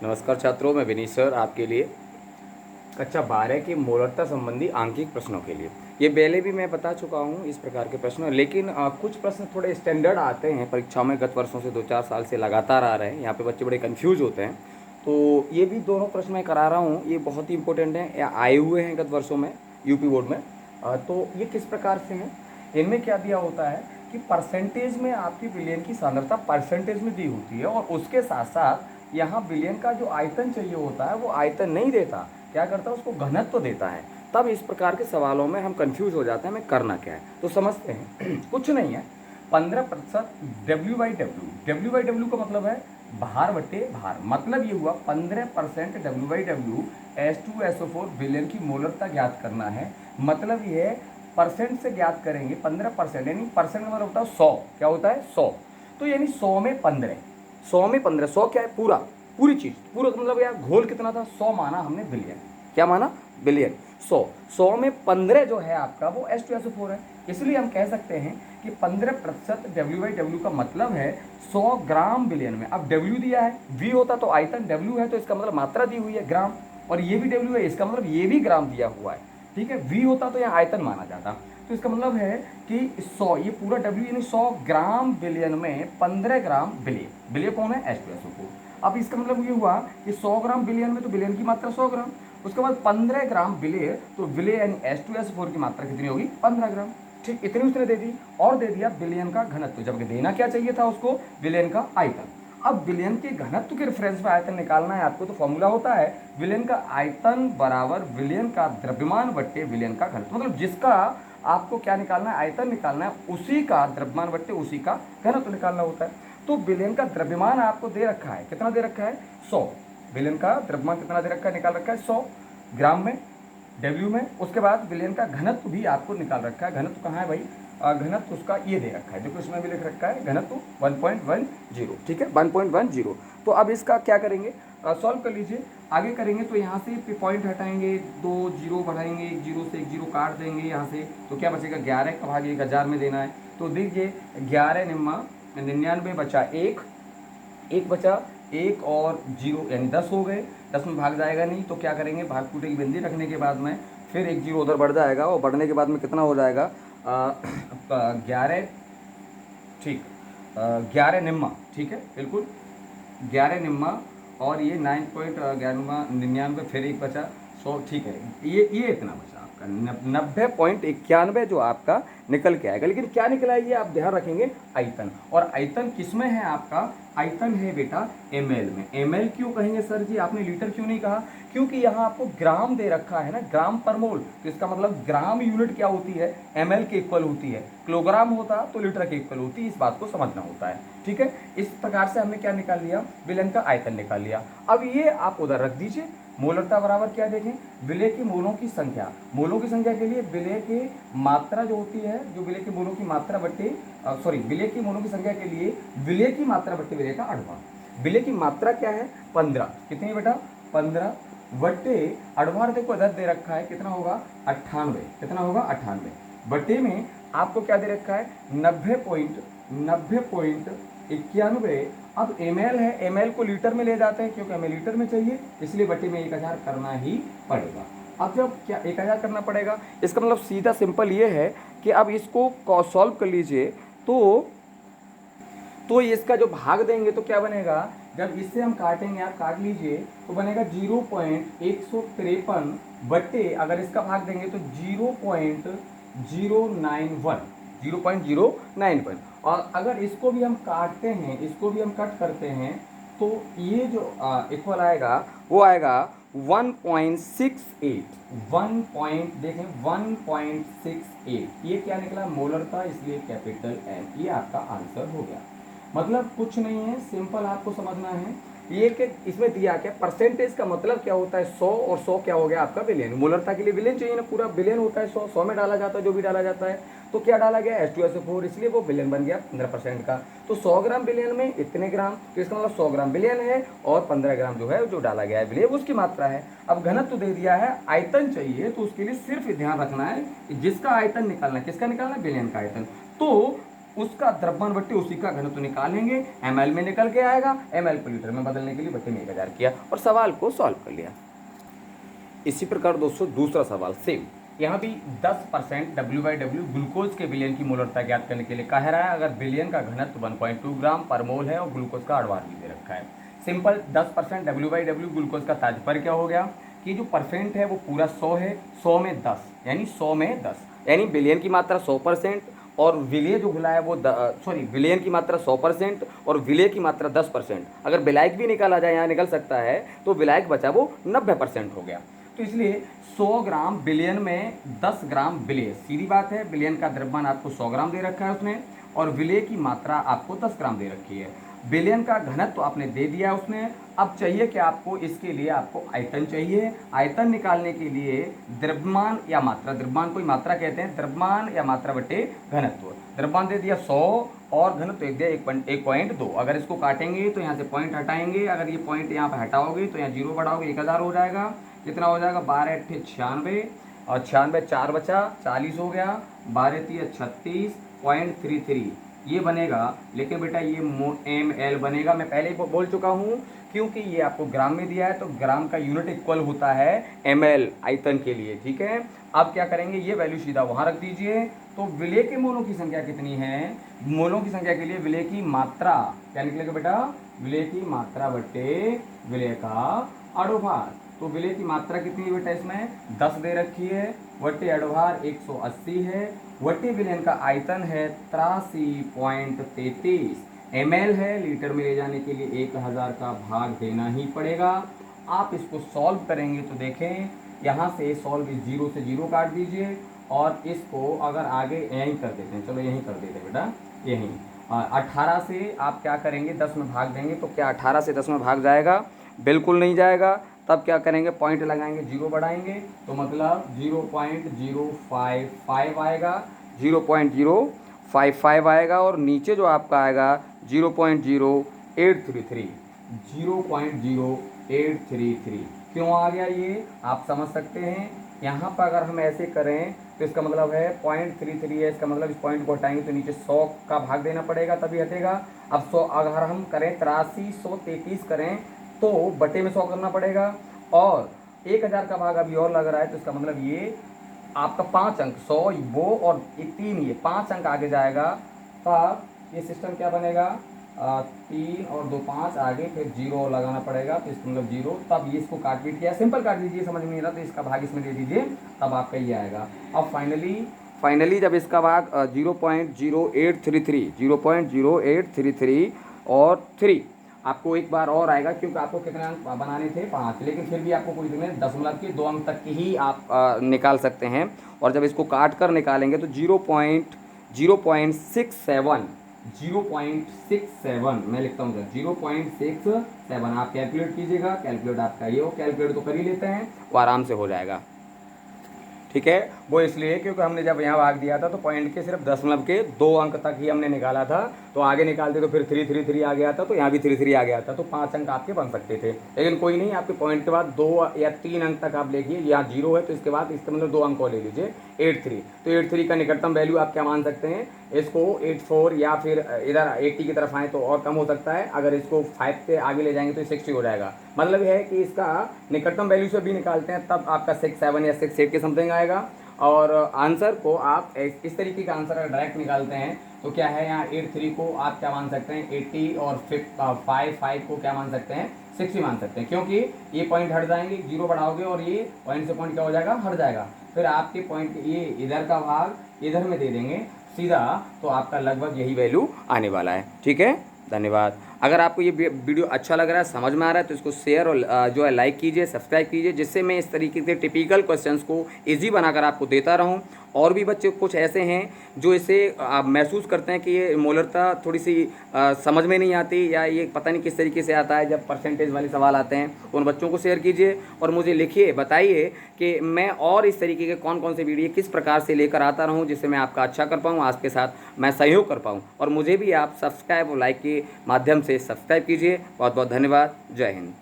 नमस्कार छात्रों, मैं विनीत सर आपके लिए कक्षा 12 के मोलरता संबंधी आंकिक प्रश्नों के लिए ये पहले भी मैं बता चुका हूँ इस प्रकार के प्रश्न। लेकिन कुछ प्रश्न थोड़े स्टैंडर्ड आते हैं परीक्षाओं में, गत वर्षों से 2-4 साल से लगातार आ रहे हैं। यहाँ पे बच्चे बड़े कंफ्यूज होते हैं, तो ये भी दोनों प्रश्न मैं करा रहा हूँ। ये बहुत ही इंपॉर्टेंट हैं, या आए हुए हैं गत वर्षों में यूपी बोर्ड में। तो ये किस प्रकार से हैं, इनमें क्या दिया होता है कि परसेंटेज में आपकी विलयन की सांद्रता परसेंटेज में दी होती है, और उसके साथ साथ यहाँ विलयन का जो आयतन चाहिए होता है वो आयतन नहीं देता, क्या करता है उसको घनत्व तो देता है। तब इस प्रकार के सवालों में हम कंफ्यूज हो जाते हैं, हमें करना क्या है। तो समझते हैं कुछ नहीं है, 15% डब्ल्यू का मतलब है भार बटे भार। मतलब ये हुआ 15% डब्ल्यू H2SO4 विलयन की मोलरता ज्ञात करना है। मतलब ये है परसेंट से ज्ञात करेंगे 15%, यानी परसेंट का मतलब होता है 100। क्या होता है 100, तो यानी 100 में 15, 100 में 15, 100 क्या है पूरा, पूरी चीज, पूरा मतलब यार घोल कितना था 100 माना हमने बिलियन। क्या माना बिलियन 100, 100 में 15 जो है आपका वो H2SO4 है। इसलिए हम कह सकते हैं कि 15% डब्ल्यू का मतलब है 100 ग्राम बिलियन में। अब डब्ल्यू दिया है, वी होता तो आयतन, डब्ल्यू है तो इसका मतलब मात्रा दी हुई है ग्राम, और ये भी डब्ल्यू है इसका मतलब ये भी ग्राम दिया हुआ है। ठीक है, वी होता तो यहाँ आयतन माना जाता। तो इसका मतलब है कि 100, ये पूरा डब्ल्यू यानी 100 ग्राम बिलियन में 15 ग्राम बिलिय, बिलिय कौन है H2SO4। अब इसका मतलब ये हुआ कि 100 ग्राम बिलियन में तो बिलियन की मात्रा 100 ग्राम, उसके बाद 15 ग्राम विलेय, तो विलेय यानी H2SO4 की मात्रा कितनी होगी 15 ग्राम। ठीक, इतनी उसने दे दी, और दे दिया विलयन का घनत्व, जबकि देना क्या चाहिए था उसको, विलयन का आयतन। अब विलयन के घनत्व के रेफरेंस में आयतन निकालना है आपको, तो फॉर्मूला होता है विलयन का आयतन बराबर विलयन का द्रव्यमान बट्टे विलयन का घनत्व। मतलब जिसका आपको क्या निकालना है, आयतन निकालना है, उसी का द्रव्यमान बट्टे उसी का घनत्व निकालना होता है। तो विलयन का द्रव्यमान आपको दे रखा है, कितना दे रखा है 100। विलयन का द्रव्यमान कितना दे रखा है, निकाल रखा है 100 ग्राम में, डब्ल्यू में। उसके बाद विलयन का घनत्व भी आपको निकाल रखा है। घनत्व कहाँ है भाई, घनत्व उसका ये दे रखा है, देखो इसमें भी लिख रखा है घनत्व 1.10। ठीक है 1.10। तो अब इसका क्या करेंगे, सॉल्व कर लीजिए। आगे करेंगे तो यहाँ से पॉइंट हटाएंगे, 2 जीरो बढ़ाएंगे, एक जीरो से एक जीरो काट देंगे यहाँ से, तो क्या बचेगा 11 का भाग 1000 में देना है। तो देखिए 11 निम्मा 99 बचा एक, एक बचा, एक और जीरो यानी 10 हो गए। 10 में भाग जाएगा नहीं, तो क्या करेंगे भाग टूटे की बिंदी रखने के बाद में फिर एक जीरो उधर बढ़ जाएगा, और बढ़ने के बाद में कितना हो जाएगा 11। ठीक, 11 निम्मा, ठीक है बिल्कुल 11 निम्मा, और ये 9.99, फिर एक बचा 100। ठीक है, ये इतना बचा आपका 90.91 जो आपका निकल के आएगा। लेकिन क्या निकला है ये आप ध्यान रखेंगे, आयतन। और आयतन किस में है आपका, आयतन है बेटा ml में। ml क्यों कहेंगे सर जी, आपने लीटर क्यों नहीं कहा, क्योंकि यहाँ आपको ग्राम दे रखा है ना, ग्राम पर मोल। तो इसका मतलब ग्राम यूनिट क्या होती है, ml के इक्वल होती है। किलोग्राम होता तो लीटर के इक्वल होती, इस बात को समझना होता है। ठीक है, इस प्रकार से हमने क्या निकाल लिया, विलयन का आयतन निकाल लिया। अब ये आप उधर रख दीजिए। मोलरता बराबर क्या देखें, विलय की मोलों की संख्या। मोलों की संख्या के लिए विलय की मात्रा जो होती है, जो विलय की मोलों की मात्रा बट्टे सॉरी विलय की मोलों की संख्या के लिए विलय की मात्रा बट्टे विलय का अड़भार। विलय की मात्रा क्या है 15, कितनी बेटा 15 बट्टे अड़भार, देखो इधर दे रखा है कितना होगा 98, कितना होगा 98 बट्टे में आपको क्या दे रखा है 90.91। अब ml है, ml को लीटर में ले जाते हैं क्योंकि हमें लीटर में चाहिए, इसलिए बट्टे में 1000 करना ही पड़ेगा। अब जब क्या 1000 करना पड़ेगा, इसका मतलब सीधा सिंपल ये है कि अब इसको सॉल्व कर लीजिए, तो इसका जो भाग देंगे तो क्या बनेगा, जब इससे हम काटेंगे, आप काट लीजिए, तो बनेगा 0.153 बट्टे, अगर इसका भाग देंगे तो 0.091। और अगर इसको भी हम काटते हैं, इसको भी हम कट करते हैं, तो ये जो इक्वल आएगा वो आएगा 1.68। 1 पॉइंट देखें 1.68, ये क्या निकला मोलरता, इसलिए कैपिटल M, ये आपका आंसर हो गया। मतलब कुछ नहीं है, सिंपल आपको समझना है ये कि इसमें दिया क्या, परसेंटेज का मतलब क्या होता है 100, और 100 क्या हो गया आपका विलियन। मोलरता के लिए विलियन चाहिए ना, पूरा विलियन होता है 100, 100 में डाला जाता है जो भी डाला जाता है। तो क्या डाला गया H2SO4, इसलिए वो विलियन बन गया 15% का। तो 100 ग्राम विलियन में इतने ग्राम, तो इसका मतलब 100 ग्राम विलियन है, और 15 ग्राम जो है जो डाला गया है विलियन उसकी मात्रा है। अब घनत्व दे दिया है, आयतन चाहिए, तो उसके लिए सिर्फ ध्यान रखना है कि जिसका आयतन निकालना है, किसका निकालना है, विलियन का आयतन। तो उसका द्रव्यमान बट्टे उसी का घनत्व निकालेंगे, ml में निकल के आएगा, ml को लीटर में बदलने के लिए बट्टे में 1000 किया और सवाल को सॉल्व कर लिया। इसी प्रकार दोस्तों दूसरा सवाल सेम, यहाँ भी 10% W/W ग्लूकोज के विलयन की मोलरता ज्ञात करने के लिए कह रहा है। अगर विलयन का घनत्व 1.2 ग्राम पर मोल है और ग्लूकोज का अड़वार भी दे रखा है। सिंपल 10% W/W ग्लूकोज का तात्पर्य क्या हो गया कि जो परसेंट है वो पूरा 100 है, 100 में 10 यानी 100 में 10 यानी विलयन की मात्रा 100% और विलय जो घुला है वो विलयन की मात्रा 100% और विलय की मात्रा 10%। अगर विलायक भी निकाला जाए, यहाँ निकल सकता है, तो विलायक बचा वो 90% हो गया। तो इसलिए 100 ग्राम विलयन में 10 ग्राम विलय, सीधी बात है, विलयन का द्रव्यमान आपको 100 ग्राम दे रखा है उसने और विलय की मात्रा आपको 10 ग्राम दे रखी है। विलयन का घनत्व तो आपने दे दिया उसने। अब चाहिए कि आपको इसके लिए आपको आयतन चाहिए। आयतन निकालने के लिए द्रव्यमान या मात्रा, द्रव्यमान को मात्रा कहते हैं, द्रव्यमान या मात्रा बटे घनत्व। द्रव्यमान दे दिया 100 और घनत्व एक दिया 1.2। अगर इसको काटेंगे तो यहाँ से पॉइंट हटाएंगे, अगर ये पॉइंट यहाँ पर हटाओगे तो यहाँ 0 बढ़ाओगे 1000 हो जाएगा। कितना हो जाएगा 12 × 8 = 96 और 96 4 बचा 40 हो गया, 12 × 3 = 36.33 ये बनेगा। लेकिन बेटा ये ml बनेगा, मैं पहले ही बोल चुका हूँ, क्योंकि ये आपको ग्राम में दिया है तो ग्राम का यूनिट इक्वल होता है ml आयतन के लिए। ठीक है, अब क्या करेंगे, ये वैल्यू सीधा वहाँ रख दीजिए। तो विलय के मोलों की संख्या कितनी है, मोलों की संख्या के लिए विलय की मात्रा क्या निकलेगा बेटा, विलय की मात्रा बट्टे विलय का अड़ोभार। तो विलय की मात्रा कितनी है बेटा, इसमें 10 दे रखी है, बट्टे अड़ोभार 180 है, बट्टे विलयन का आयतन है 83.33 ml है। लीटर में ले जाने के लिए 1000 का भाग देना ही पड़ेगा। आप इसको सॉल्व करेंगे तो देखें, यहाँ से सॉल्व 0 से 0 काट दीजिए और इसको अगर आगे यहीं कर देते हैं, चलो यहीं कर देते हैं बेटा, यहीं 18 से आप क्या करेंगे 10 में भाग देंगे तो क्या 18 से 10 में भाग जाएगा, बिल्कुल नहीं जाएगा। तब क्या करेंगे, पॉइंट लगाएंगे, 0 बढ़ाएंगे तो मतलब 0.055 आएगा, 0.055 आएगा और नीचे जो आपका आएगा 0.0833, 0.0833 क्यों आ गया ये आप समझ सकते हैं। यहाँ पर अगर हम ऐसे करें तो इसका मतलब है 0.33 है, इसका मतलब इस पॉइंट को हटाएंगे तो नीचे 100 का भाग देना पड़ेगा तभी हटेगा। अब 100 अगर हम करें 8333 करें तो बटे में 100 करना पड़ेगा और 1000 का भाग अभी और लग रहा है तो इसका मतलब ये आपका 5 अंक 100 वो और 3 ये 5 अंक आगे जाएगा। तब ये सिस्टम क्या बनेगा, 3 और 2 5 आगे फिर 0 लगाना पड़ेगा तो इसका मतलब 0। तब ये इसको काट पीट किया, सिंपल काट दीजिए, समझ में नहीं रहा तो इसका भाग इसमें दे दीजिए, तब आपका ये आएगा। अब फाइनली जब इसका भाग 0.0833 और 3 आपको एक बार और आएगा, क्योंकि आपको कितने अंक बनाने थे 5, लेकिन फिर भी आपको कोई दशमलव के 2 अंक तक की ही आप निकाल सकते हैं। और जब इसको काट कर निकालेंगे तो 0.67 मैं लिखता हूँ 0.67 आप कैलकुलेट कीजिएगा। कैलकुलेट आपका ये हो, कैलकुलेट तो कर ही लेते हैं, वो आराम से हो जाएगा। ठीक है, वो इसलिए क्योंकि हमने जब यहाँ भाग दिया था तो पॉइंट के सिर्फ दशमलव के 2 अंक तक ही हमने निकाला था, तो आगे निकालते तो फिर 333 आ गया था, तो यहाँ भी 33 आ गया था, तो 5 अंक आपके बन सकते थे। लेकिन कोई नहीं, आपके पॉइंट के बाद 2 या 3 अंक तक आप देखिए, यहाँ 0 है तो इसके बाद इसका मतलब 2 अंक और ले लीजिए 83। तो 83 का निकटतम वैल्यू आप क्या मान सकते हैं, इसको 84 या फिर इधर 80 की तरफ आए तो और कम हो सकता है। अगर इसको 5 से आगे ले जाएंगे तो 60 हो जाएगा। मतलब यह है कि इसका निकटतम वैल्यू से भी निकालते हैं तब आपका 67 या 68 के समथिंग आएगा। और आंसर को आप इस तरीके का आंसर अगर डायरेक्ट निकालते हैं तो क्या है, यहाँ 83 को आप क्या मान सकते हैं 80 और 5 को क्या मान सकते हैं 60 मान सकते हैं, क्योंकि ये पॉइंट हट जाएंगे, 0 बढ़ाओगे और ये पॉइंट से पॉइंट क्या हो जाएगा, हट जाएगा। फिर आपके पॉइंट ये इधर का भाग इधर में दे देंगे सीधा, तो आपका लगभग यही वैल्यू आने वाला है। ठीक है, धन्यवाद। अगर आपको ये वीडियो अच्छा लग रहा है, समझ में आ रहा है तो इसको शेयर और जो है लाइक कीजिए, सब्सक्राइब कीजिए, जिससे मैं इस तरीके के टिपिकल क्वेश्चंस को इजी बनाकर आपको देता रहूं। और भी बच्चे कुछ ऐसे हैं जो इसे महसूस करते हैं कि ये मोलरता थोड़ी सी समझ में नहीं आती या ये पता नहीं किस तरीके से आता है, जब परसेंटेज वाले सवाल आते हैं तो उन बच्चों को शेयर कीजिए और मुझे लिखिए, बताइए कि मैं और इस तरीके के कौन कौन से वीडियो किस प्रकार से लेकर आता रहूं, जिससे मैं आपका अच्छा कर पाऊँ, आपके साथ मैं सहयोग कर पाऊँ। और मुझे भी आप सब्सक्राइब और लाइक के माध्यम से सब्सक्राइब कीजिए। बहुत बहुत धन्यवाद। जय हिंद।